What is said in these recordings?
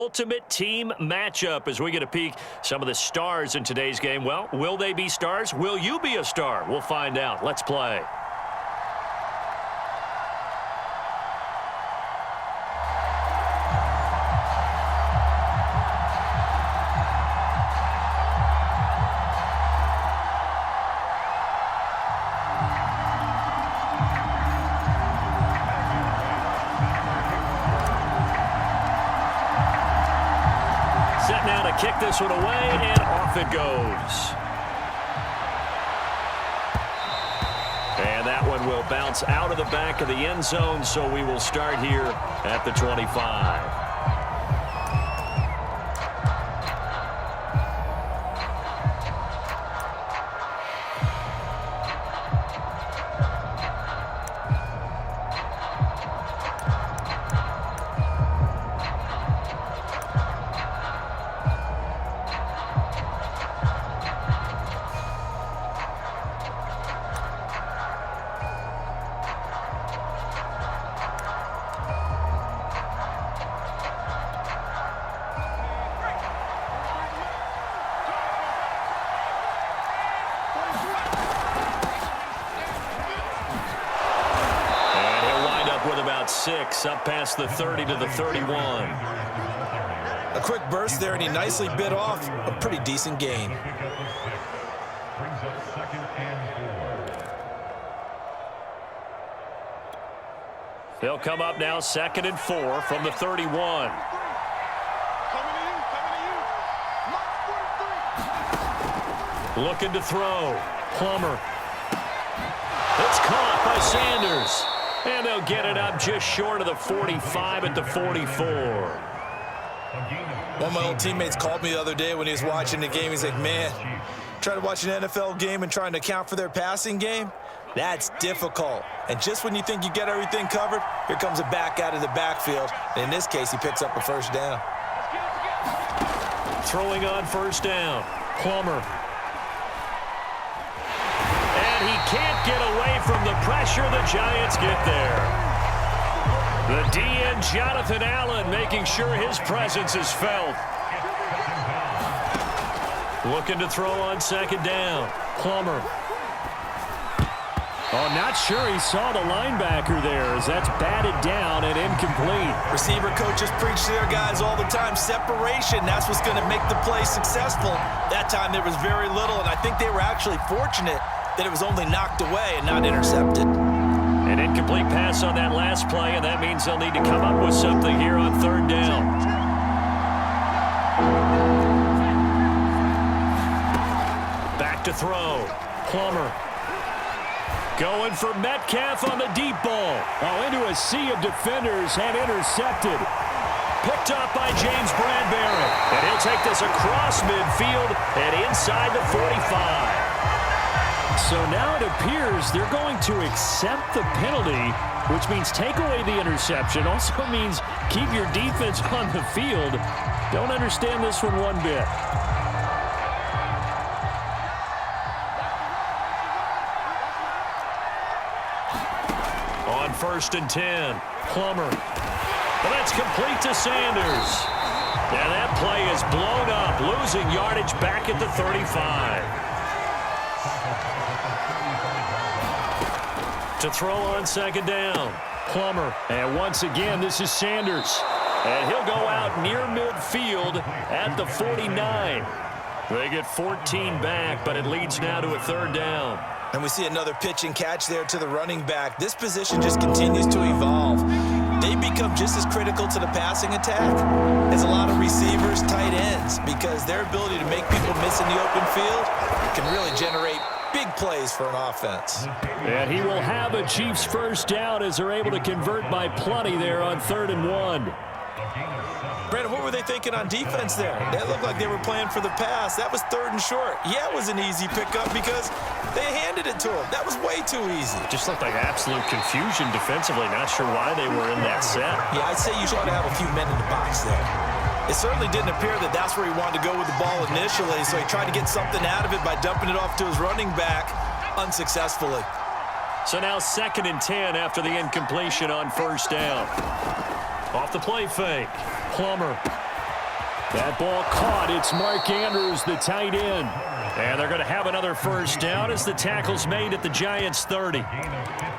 Ultimate team matchup as we get a peek some of the stars in today's game. Well, will they be stars? Will you be a star? We'll find out. Let's play. Set now to kick this one away, and off it goes. And that one will bounce out of the back of the end zone, so we will start here at the 25. With about 6, up past the 30 to the 31. A quick burst there, and he nicely bit off a pretty decent gain. They'll come up now 2nd and 4 from the 31. Looking to throw. Plummer. It's caught by Sanders. And they'll get it up just short of the 45 at the 44. One of my old teammates called me the other day when he was watching the game. He's like, man, trying to watch an NFL game and trying to account for their passing game, that's difficult. And just when you think you get everything covered, here comes a back out of the backfield. And in this case, he picks up a first down. Throwing on first down. Plummer. He can't get away from the pressure. The Giants get there. The DN, Jonathan Allen, making sure his presence is felt. Looking to throw on 2nd down. Plummer. Oh, not sure he saw the linebacker there as that's batted down and incomplete. Receiver coaches preach to their guys all the time. Separation, that's what's going to make the play successful. That time there was very little, and I think they were actually fortunate that it was only knocked away and not intercepted. An incomplete pass on that last play, and that means they'll need to come up with something here on 3rd down. Back to throw. Plummer. Going for Metcalf on the deep ball. Oh, into a sea of defenders and intercepted. Picked up by James Bradbury. And he'll take this across midfield and inside the 45. So now it appears they're going to accept the penalty, which means take away the interception. Also means keep your defense on the field. Don't understand this one bit. On 1st and 10, Plummer. Well, that's complete to Sanders. And that play is blown up, losing yardage back at the 35. To throw on 2nd down. Plummer. And once again, this is Sanders. And he'll go out near midfield at the 49. They get 14 back, but it leads now to a 3rd down. And we see another pitch and catch there to the running back. This position just continues to evolve. They become just as critical to the passing attack as a lot of receivers, tight ends, because their ability to make people miss in the open field can really generate big plays for an offense. And he will have a Chiefs first down as they're able to convert by plenty there on 3rd and 1. Brandon, what were they thinking on defense there? That looked like they were playing for the pass. That was 3rd and short. Yeah, it was an easy pickup because they handed it to him. That was way too easy. Just looked like absolute confusion defensively. Not sure why they were in that set. Yeah, I'd say you ought to have a few men in the box there. It certainly didn't appear that that's where he wanted to go with the ball initially, so he tried to get something out of it by dumping it off to his running back unsuccessfully. So now 2nd and 10 after the incompletion on first down. Off the play fake. Plummer. That ball caught. It's Mark Andrews, the tight end. And they're going to have another first down as the tackle's made at the Giants' 30.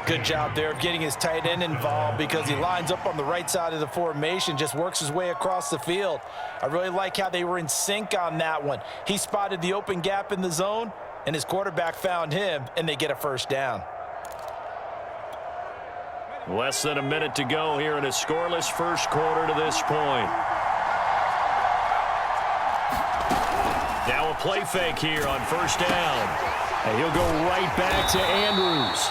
Good job there of getting his tight end involved because he lines up on the right side of the formation, just works his way across the field. I really like how they were in sync on that one. He spotted the open gap in the zone, and his quarterback found him, and they get a first down. Less than a minute to go here in a scoreless first quarter to this point. Now a play fake here on first down. And he'll go right back to Andrews.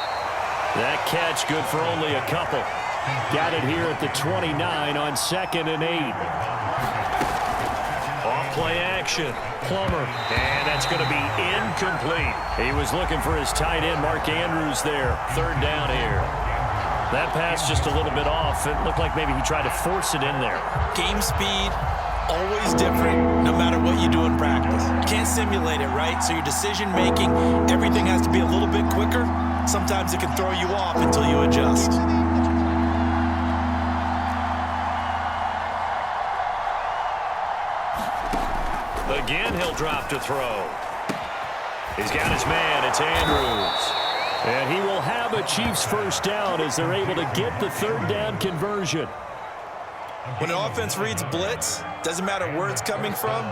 That catch good for only a couple. Got it here at the 29 on 2nd and 8. Off play action. Plummer. And that's going to be incomplete. He was looking for his tight end, Mark Andrews there. 3rd down here. That pass just a little bit off. It looked like maybe he tried to force it in there. Game speed, always different no matter what you do in practice. Can't simulate it, right? So your decision-making, everything has to be a little bit quicker. Sometimes it can throw you off until you adjust. Again, he'll drop to throw. He's got his man. It's Andrews. And he will have a Chiefs first down as they're able to get the 3rd down conversion. When an offense reads blitz, doesn't matter where it's coming from,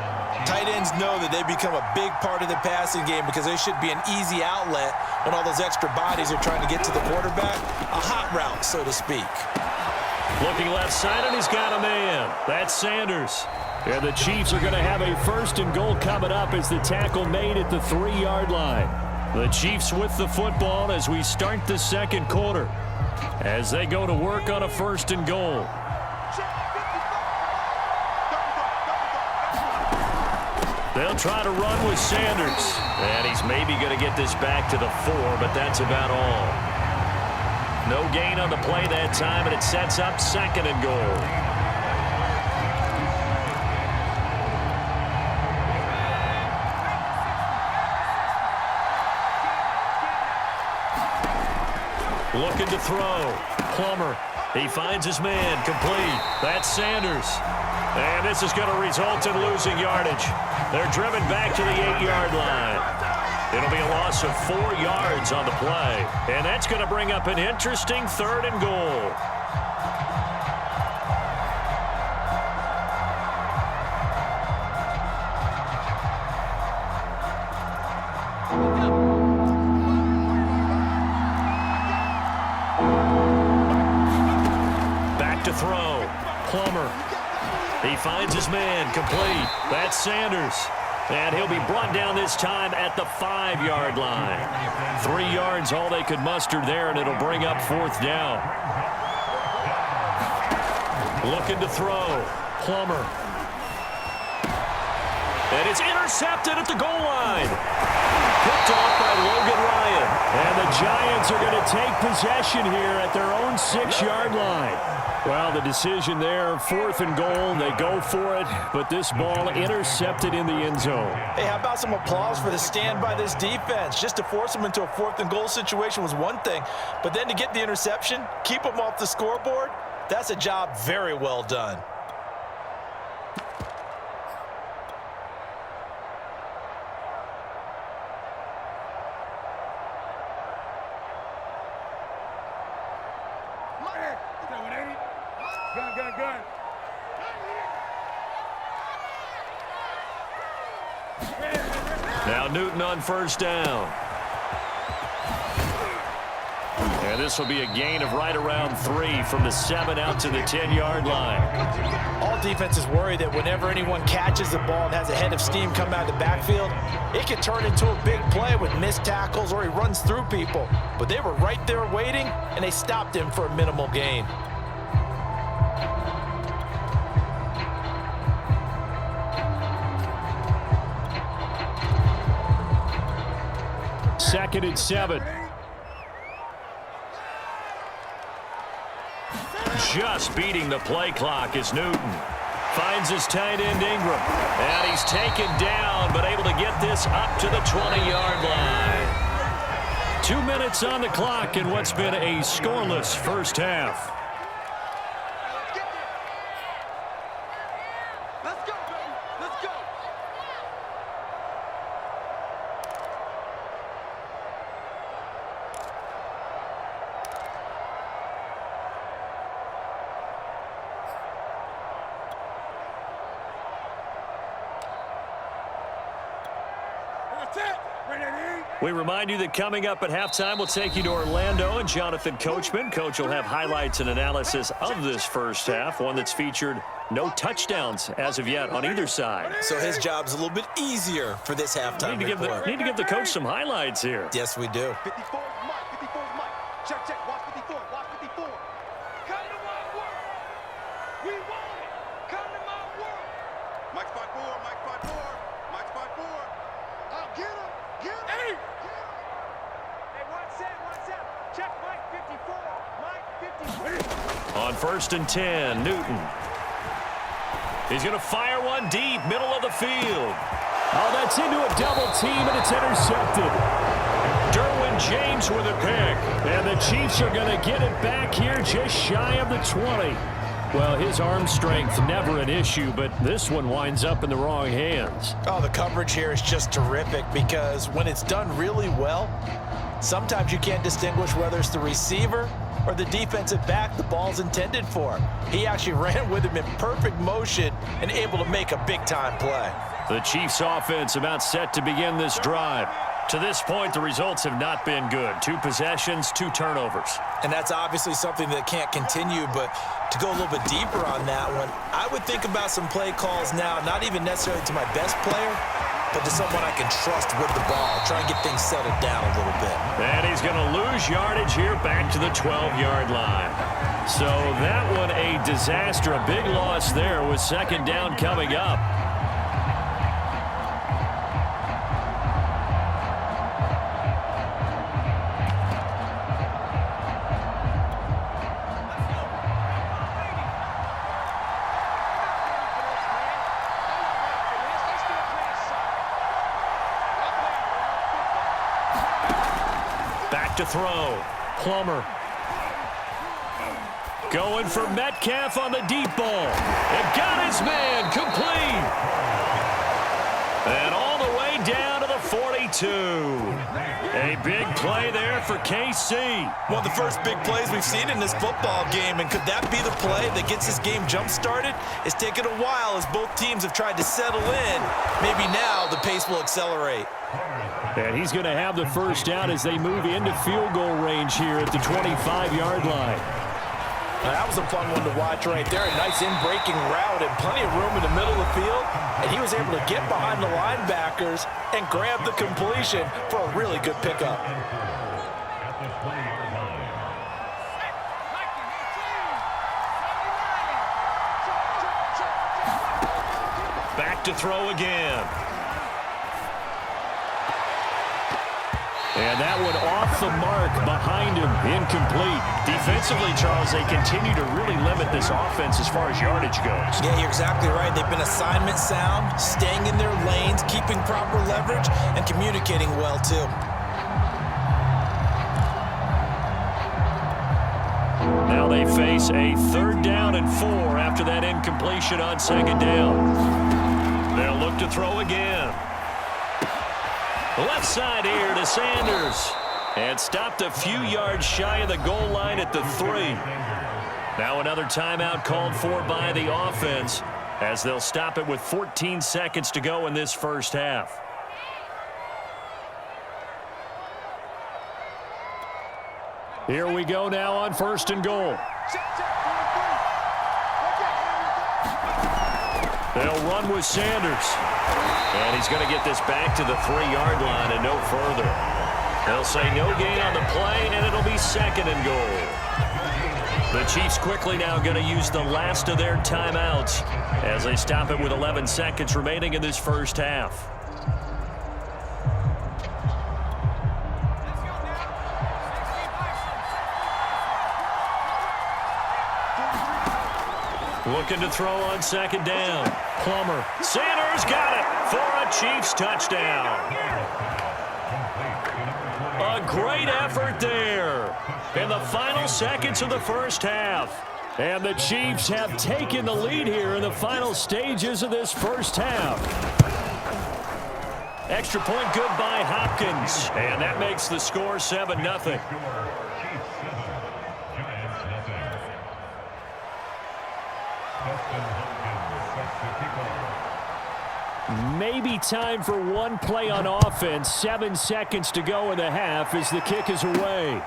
tight ends know that they become a big part of the passing game because they should be an easy outlet when all those extra bodies are trying to get to the quarterback. A hot route, so to speak. Looking left side, and he's got a man. That's Sanders. And the Chiefs are going to have a 1st and goal coming up as the tackle made at the 3-yard line. The Chiefs with the football as we start the 2nd quarter. As they go to work on a 1st and goal. They'll try to run with Sanders. And he's maybe going to get this back to the 4, but that's about all. No gain on the play that time, and it sets up 2nd and goal. Looking to throw. Plummer. He finds his man. Complete. That's Sanders. And this is going to result in losing yardage. They're driven back to the 8-yard line. It'll be a loss of 4 yards on the play. And that's going to bring up an interesting 3rd and goal. To throw. Plummer. He finds his man. Complete. That's Sanders. And he'll be brought down this time at the 5-yard line. 3 yards all they could muster there, and it'll bring up 4th down. Looking to throw. Plummer. And it's intercepted at the goal line. Picked off by Logan Ryan. And the Giants are going to take possession here at their own 6-yard line. Well, the decision there, 4th and goal, they go for it, but this ball intercepted in the end zone. Hey, how about some applause for the stand by this defense? Just to force them into a 4th and goal situation was one thing, but then to get the interception, keep them off the scoreboard, that's a job very well done. Gun. Now Newton on first down. And this will be a gain of right around 3 from the 7 out to the 10-yard line. All defenses worry that whenever anyone catches the ball and has a head of steam come out of the backfield, it can turn into a big play with missed tackles or he runs through people. But they were right there waiting, and they stopped him for a minimal gain. Second and 7. Just beating the play clock is Newton. Finds his tight end Ingram. And he's taken down, but able to get this up to the 20-yard line. 2 minutes on the clock in what's been a scoreless first half. We remind you that coming up at halftime, we'll take you to Orlando and Jonathan Coachman. Coach will have highlights and analysis of this first half, one that's featured no touchdowns as of yet on either side. So his job's a little bit easier for this halftime report. Need to give the coach some highlights here. Yes, we do. 54 is Mike. 54 is Mike. Check, check. Watch 54. Watch 54. Come to my work. We want it. Come to my work. Mike's 5'4. Mike's 5'4. Mike's 5'4. I'll get him. Get him. Hey. Hey, watch that. Watch that. Check Mike 54. Mike 54. On 1st and 10, Newton. He's going to fire one deep, middle of the field. Oh, that's into a double team, and it's intercepted. Derwin James with a pick. And the Chiefs are going to get it back here just shy of the 20. Well, his arm strength, never an issue, but this one winds up in the wrong hands. Oh, the coverage here is just terrific because when it's done really well, sometimes you can't distinguish whether it's the receiver or the defensive back the ball's intended for. He actually ran with him in perfect motion and able to make a big-time play. The Chiefs offense about set to begin this drive. To this point, the results have not been good. 2 possessions, 2 turnovers. And that's obviously something that can't continue, but to go a little bit deeper on that one, I would think about some play calls now, not even necessarily to my best player, but to someone I can trust with the ball. Try and get things settled down a little bit. And he's going to lose yardage here back to the 12-yard line. So that one a disaster, a big loss there with 2nd down coming up. To throw. Plummer. Going for Metcalf on the deep ball. And got his man complete. And all the way down to the 42. A big play there for KC. One of the first big plays we've seen in this football game, and could that be the play that gets this game jump-started? It's taken a while as both teams have tried to settle in. Maybe now the pace will accelerate. And he's going to have the first down as they move into field goal range here at the 25-yard line. Now, that was a fun one to watch right there. A nice in-breaking route and plenty of room in the middle of the field. And he was able to get behind the linebackers and grab the completion for a really good pickup. Back to throw again. And that one off the mark behind him, incomplete. Defensively, Charles, they continue to really limit this offense as far as yardage goes. Yeah, you're exactly right. They've been assignment sound, staying in their lanes, keeping proper leverage, and communicating well, too. Now they face a 3rd down and 4 after that incompletion on 2nd down. They'll look to throw again. Left side here to Sanders. And stopped a few yards shy of the goal line at the 3. Now another timeout called for by the offense as they'll stop it with 14 seconds to go in this first half. Here we go now on 1st and goal. They'll run with Sanders. And he's going to get this back to the 3-yard line and no further. They'll say no gain on the play, and it'll be 2nd and goal. The Chiefs quickly now going to use the last of their timeouts as they stop it with 11 seconds remaining in this first half. Looking to throw on 2nd down. Plummer. Sanders got it for a Chiefs touchdown. A great effort there in the final seconds of the first half. And the Chiefs have taken the lead here in the final stages of this first half. Extra point good by Hopkins. And that makes the score 7-0. Maybe time for one play on offense. 7 seconds to go in the half as the kick is away.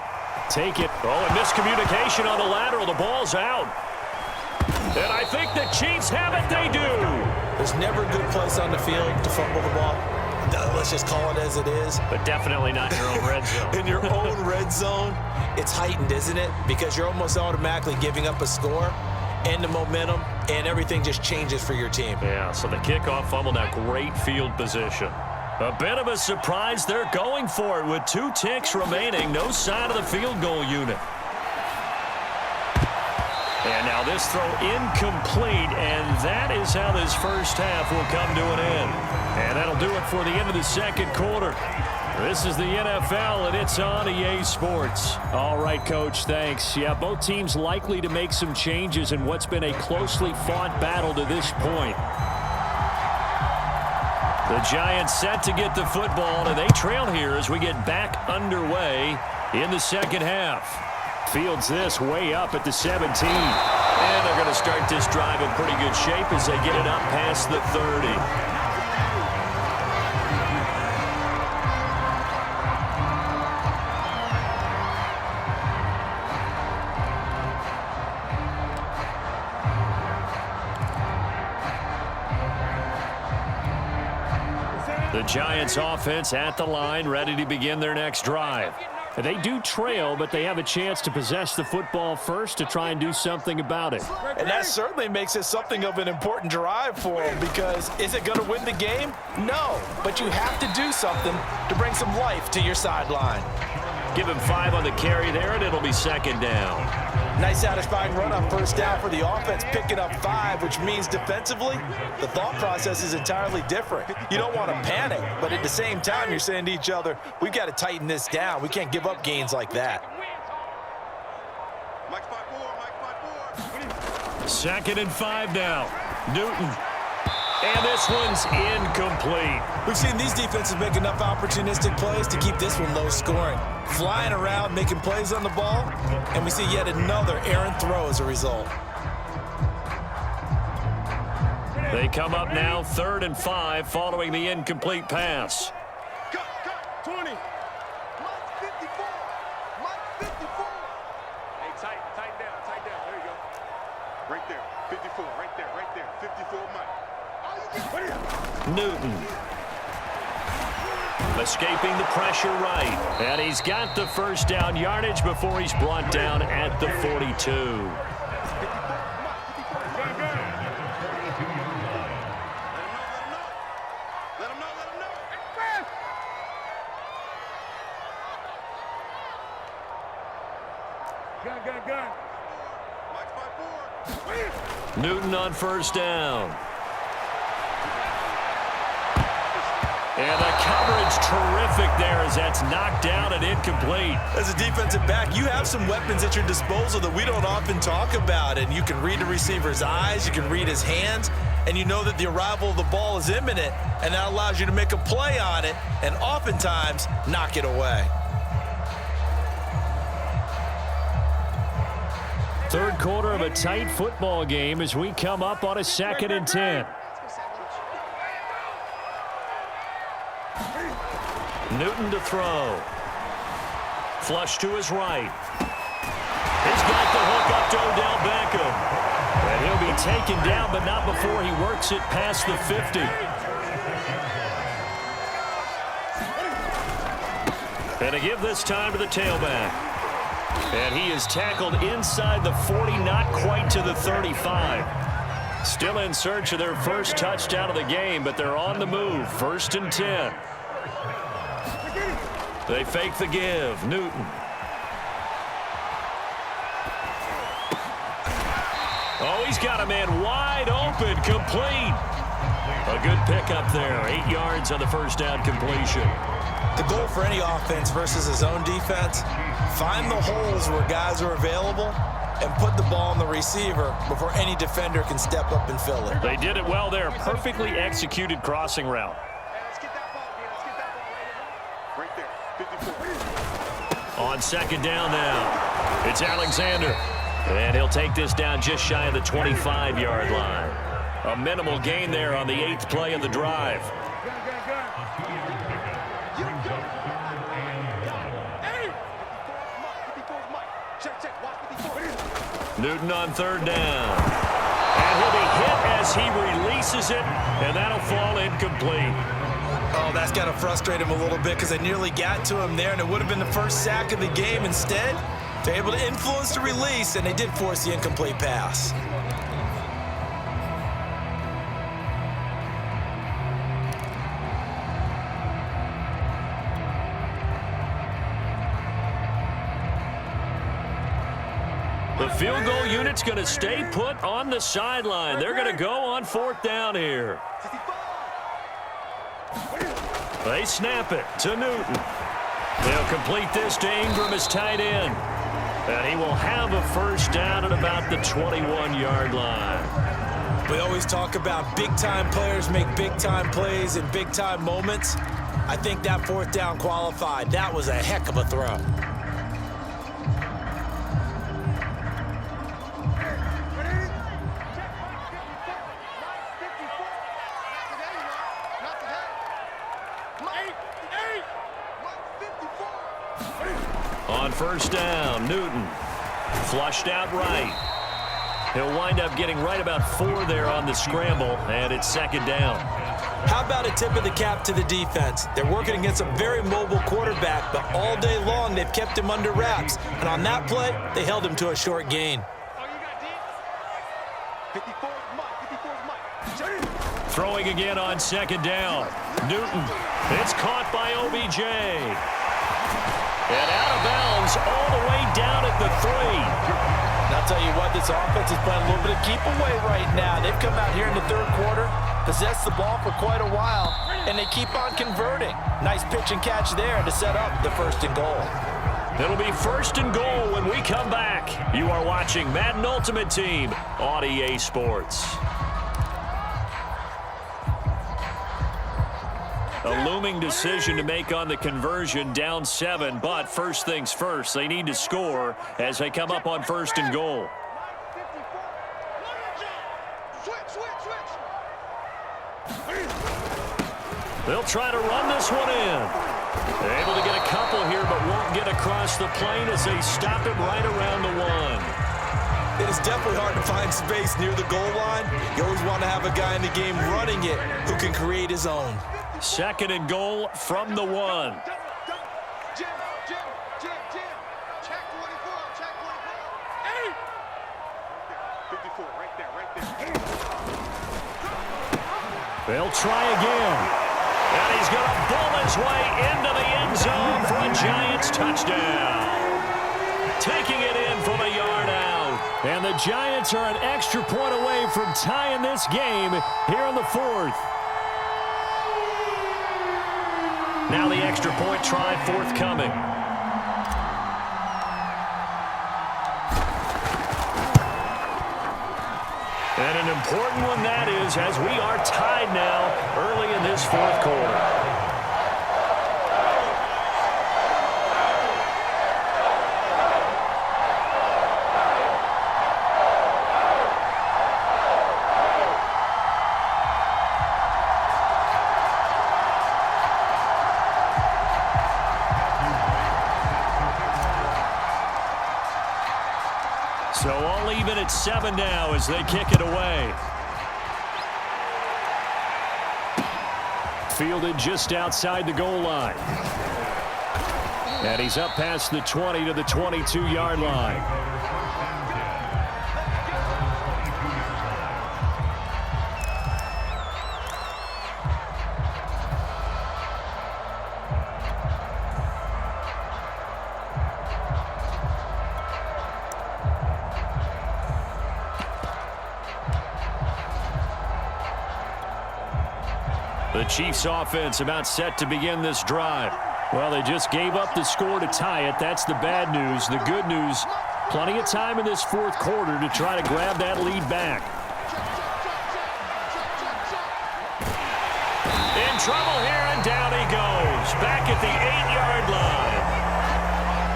Take it. Oh, and miscommunication on the lateral. The ball's out. And I think the Chiefs have it. They do. There's never a good place on the field to fumble the ball. Let's just call it as it is. But definitely not in your own red zone. In your own red zone, it's heightened, isn't it? Because you're almost automatically giving up a score and the momentum, and everything just changes for your team. Yeah, so the kickoff fumble, now great field position. A bit of a surprise. They're going for it with 2 ticks remaining. No sign of the field goal unit. And now this throw incomplete, and that is how this first half will come to an end. And that'll do it for the end of the second quarter. This is the NFL, and it's on EA Sports. All right, Coach, thanks. Yeah, both teams likely to make some changes in what's been a closely fought battle to this point. The Giants set to get the football, and they trail here as we get back underway in the second half. Fields this way up at the 17. And they're going to start this drive in pretty good shape as they get it up past the 30. The Giants offense at the line, ready to begin their next drive. They do trail, but they have a chance to possess the football first to try and do something about it. And that certainly makes it something of an important drive for them, because is it going to win the game? No, but you have to do something to bring some life to your sideline. Give him 5 on the carry there, and it'll be second down. Nice satisfying run on first down for the offense, picking up 5, which means defensively, the thought process is entirely different. You don't want to panic, but at the same time, you're saying to each other, we've got to tighten this down. We can't give up gains like that. Second and 5 now. Newton. And this one's incomplete. We've seen these defenses make enough opportunistic plays to keep this one low scoring. Flying around, making plays on the ball, and we see yet another errant throw as a result. They come up now 3rd and 5 following the incomplete pass. Cut, 20. Mark 54. Mark 54. Hey, tight down. There you go. Right there. 54. Right there. 54, Mike. Newton. Escaping the pressure right. And he's got the first down yardage before he's brought down at the 42. Let him know. Gun. Mike 5-4. Newton on first down. And the coverage terrific there as that's knocked down and incomplete. As a defensive back, you have some weapons at your disposal that we don't often talk about. And you can read the receiver's eyes, you can read his hands, and you know that the arrival of the ball is imminent, and that allows you to make a play on it and oftentimes knock it away. Third quarter of a tight football game as we come up on a 2nd and 10. Newton to throw. Flush to his right. He's got the hook up to Odell Beckham. And he'll be taken down, but not before he works it past the 50. And a give this time to the tailback. And he is tackled inside the 40, not quite to the 35. Still in search of their first touchdown of the game, but they're on the move. 1st and 10. They fake the give. Newton. Oh, he's got a man wide open. Complete. A good pickup there. 8 yards on the first down completion. The goal for any offense versus his own defense, find the holes where guys are available and put the ball on the receiver before any defender can step up and fill it. They did it well there. Perfectly executed crossing route. On second down now, it's Alexander. And he'll take this down just shy of the 25-yard line. A minimal gain there on the 8th play of the drive. Newton on 3rd down. And he'll be hit as he releases it, and that'll fall incomplete. Oh, that's got to frustrate him a little bit because they nearly got to him there, and it would have been the first sack of the game. Instead, they're able to influence the release, and they did force the incomplete pass. The field goal unit's going to stay put on the sideline. They're going to go on 4th down here. They snap it to Newton. They'll complete this to Ingram as tight end. And he will have a 1st down at about the 21-yard line. We always talk about big-time players make big-time plays in big-time moments. I think that 4th down qualified. That was a heck of a throw. On 1st down, Newton flushed out right. He'll wind up getting right about 4 there on the scramble, and it's 2nd down. How about a tip of the cap to the defense? They're working against a very mobile quarterback, but all day long they've kept him under wraps. And on that play, they held him to a short gain. Throwing again on 2nd down. Newton. It's caught by OBJ. And out of bounds all the way down at the 3. And I'll tell you what, this offense is playing a little bit of keep away right now. They've come out here in the 3rd quarter, possessed the ball for quite a while, and they keep on converting. Nice pitch and catch there to set up the 1st and goal. It'll be 1st and goal when we come back. You are watching Madden Ultimate Team on EA Sports. A looming decision to make on the conversion, down 7, but first things first, they need to score as they come up on 1st and goal. They'll try to run this one in. They're able to get a couple here, but won't get across the plane as they stop it right around the 1. It is definitely hard to find space near the goal line. You always want to have a guy in the game running it who can create his own. 2nd and goal from the 1. Jim. Check 24. 54, right there. They'll try again. And he's going to bull his way into the end zone for a Giants touchdown. Taking it in from a yard out. And the Giants are an extra point away from tying this game here in the 4th. Now the extra point try forthcoming. And an important one that is, as we are tied now early in this 4th quarter. So all even at 7 now as they kick it away. Fielded just outside the goal line. And he's up past the 20 to the 22-yard line. The Chiefs offense about set to begin this drive. Well, they just gave up the score to tie it. That's the bad news. The good news, plenty of time in this 4th quarter to try to grab that lead back. In trouble here, and down he goes. Back at the 8-yard line.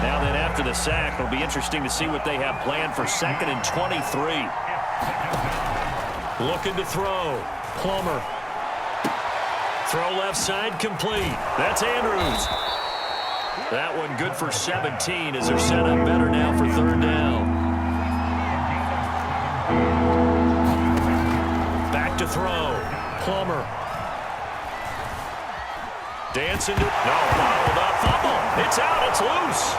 Now then, after the sack, it'll be interesting to see what they have planned for 2nd and 23. Looking to throw. Plummer. Throw left side complete. That's Andrews. That one good for 17 as they're set up better now for third down. Back to throw. Plummer. Dancing to... No, bottled up. Fumble. It's out. It's loose.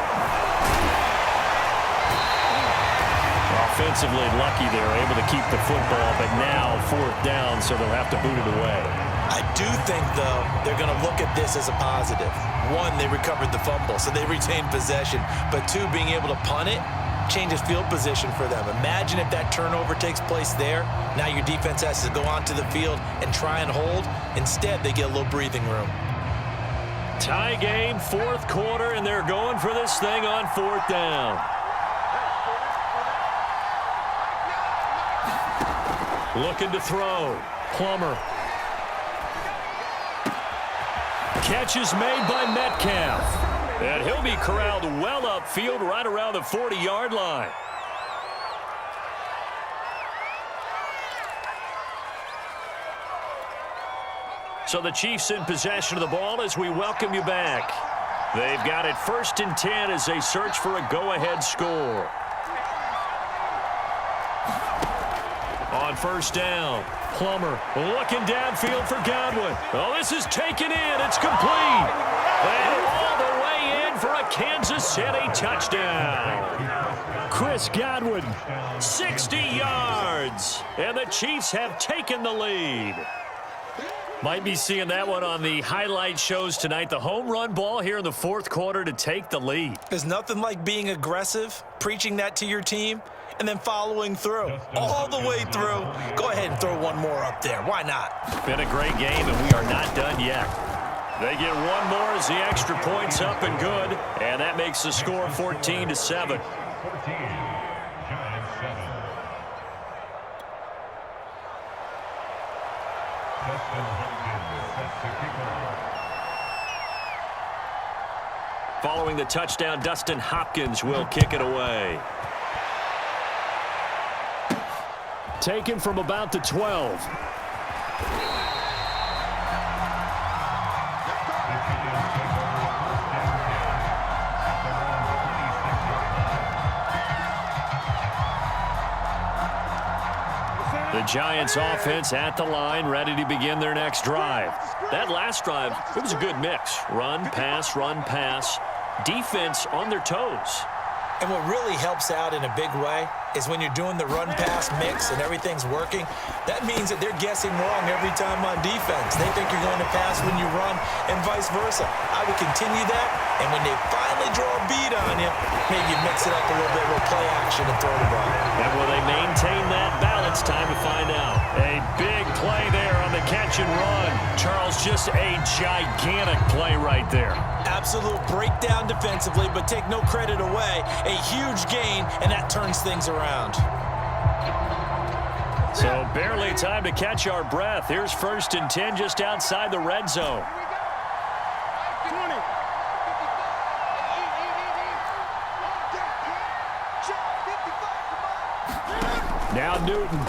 Offensively lucky they were able to keep the football, but now fourth down, so they'll have to boot it away. I do think, though, they're going to look at this as a positive. One, they recovered the fumble, so they retained possession. But two, being able to punt it changes field position for them. Imagine if that turnover takes place there. Now your defense has to go onto the field and try and hold. Instead, they get a little breathing room. Tie game, fourth quarter, and they're going for this thing on fourth down. Looking to throw. Plummer. Catch is made by Metcalf. And he'll be corralled well upfield right around the 40-yard line. So the Chiefs in possession of the ball as we welcome you back. They've got it 1st and 10 as they search for a go-ahead score. On first down, Plummer looking downfield for Godwin. Oh, this is taken in. It's complete. And all the way in for a Kansas City touchdown. Chris Godwin, 60 yards. And the Chiefs have taken the lead. Might be seeing that one on the highlight shows tonight. The home run ball here in the fourth quarter to take the lead. There's nothing like being aggressive, preaching that to your team, and then following through. All the way through. Go ahead and throw one more up there. Why not? Been a great game, and we are not done yet. They get one more as the extra point's up and good, and that makes the score 14-7. Following the touchdown, Dustin Hopkins will kick it away. Taken from about the 12. The Giants offense at the line, ready to begin their next drive. That last drive, it was a good mix. Run, pass, defense on their toes. And what really helps out in a big way is when you're doing the run-pass mix and everything's working, that means that they're guessing wrong every time on defense. They think you're going to pass when you run and vice versa. I would continue that, and when they finally draw a beat on you, maybe you mix it up a little bit with play action and throw the ball. And will they maintain that balance? Time to find out. A big play there on the catch and run. Charles, just a gigantic play right there. Absolute breakdown defensively, but take no credit away. A huge gain, and that turns things around. So barely time to catch our breath. Here's 1st and 10 just outside the red zone. Now Newton.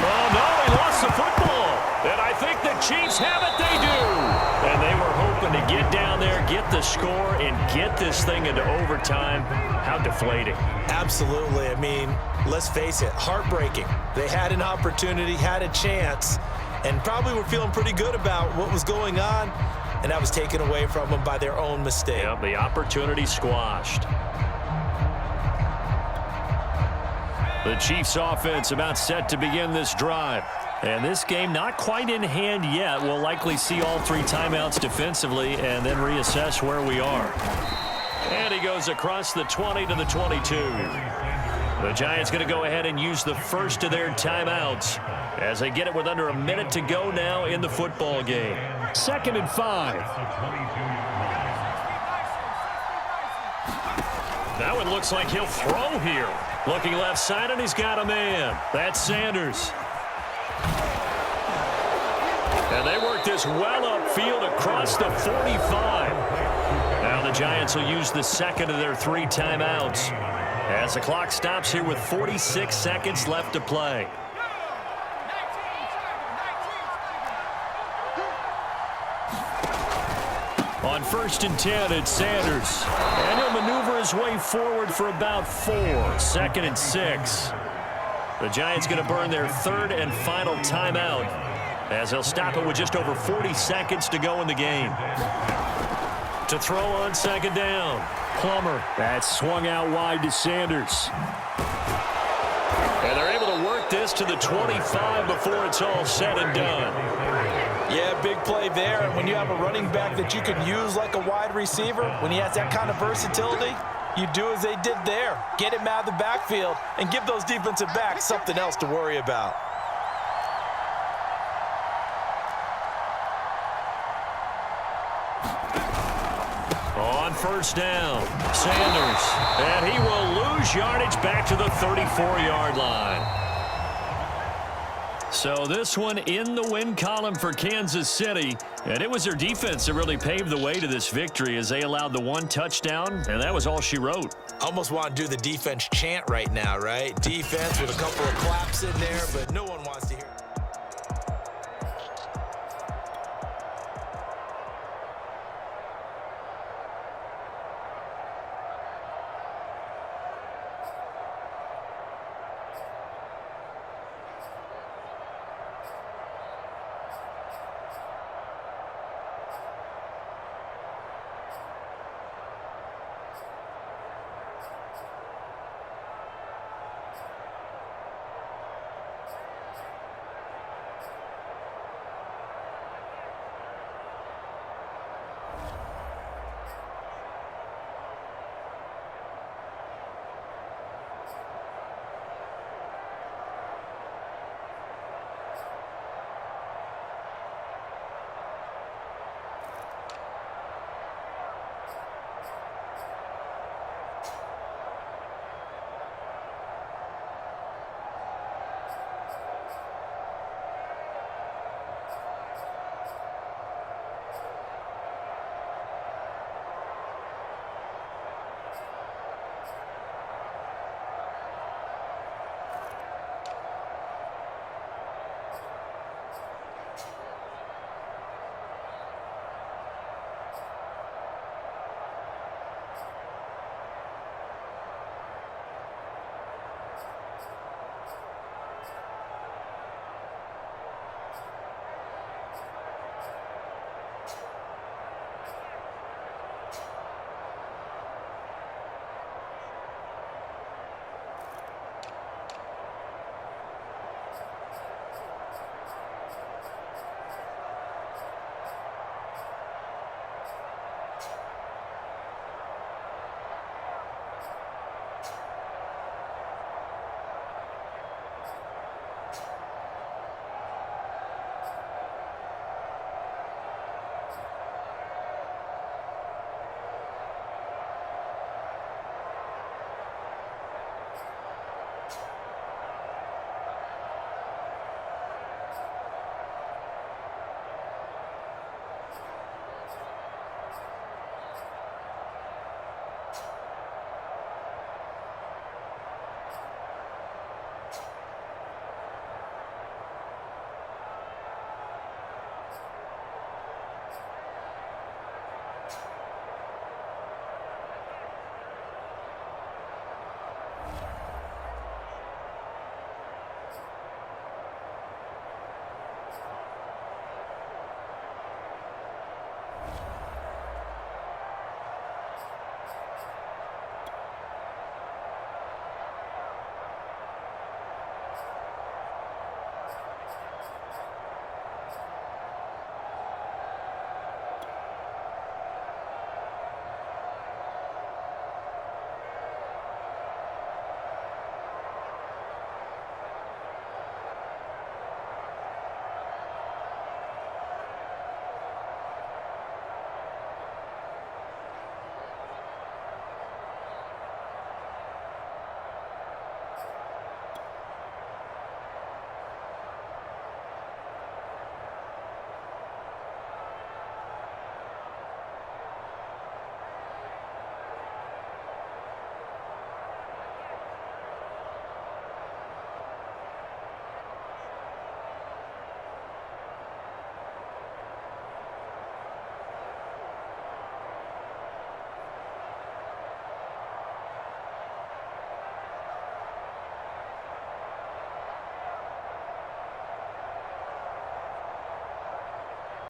Oh, no, he lost the football. And I think the Chiefs have it. They do. And they were hoping to get down there, get the score, and get this thing into overtime. How deflating. Absolutely. I mean, let's face it, heartbreaking. They had an opportunity, had a chance, and probably were feeling pretty good about what was going on, and that was taken away from them by their own mistake. Yep, the opportunity squashed. The Chiefs offense about set to begin this drive. And this game not quite in hand yet. We'll likely see all 3 timeouts defensively and then reassess where we are. And he goes across the 20 to the 22. The Giants going to go ahead and use the first of their timeouts as they get it with under a minute to go now in the football game. 2nd and 5. That one looks like he'll throw here. Looking left side, and he's got a man. That's Sanders. And they work this well upfield across the 45. Now the Giants will use the second of their 3 timeouts. As the clock stops here with 46 seconds left to play. On 1st and 10, it's Sanders. And he'll maneuver his way forward for about 4. 2nd and 6. The Giants going to burn their 3rd and final timeout as they'll stop it with just over 40 seconds to go in the game. To throw on 2nd down. Plummer. That's swung out wide to Sanders. And they're able to work this to the 25 before it's all said and done. Yeah, big play there. And when you have a running back that you can use like a wide receiver, when he has that kind of versatility, you do as they did there. Get him out of the backfield and give those defensive backs something else to worry about. On 1st down, Sanders. And he will lose yardage back to the 34-yard line. So this one in the win column for Kansas City. And it was their defense that really paved the way to this victory as they allowed the 1 touchdown, and that was all she wrote. Almost want to do the defense chant right now, right? Defense with a couple of claps in there, but no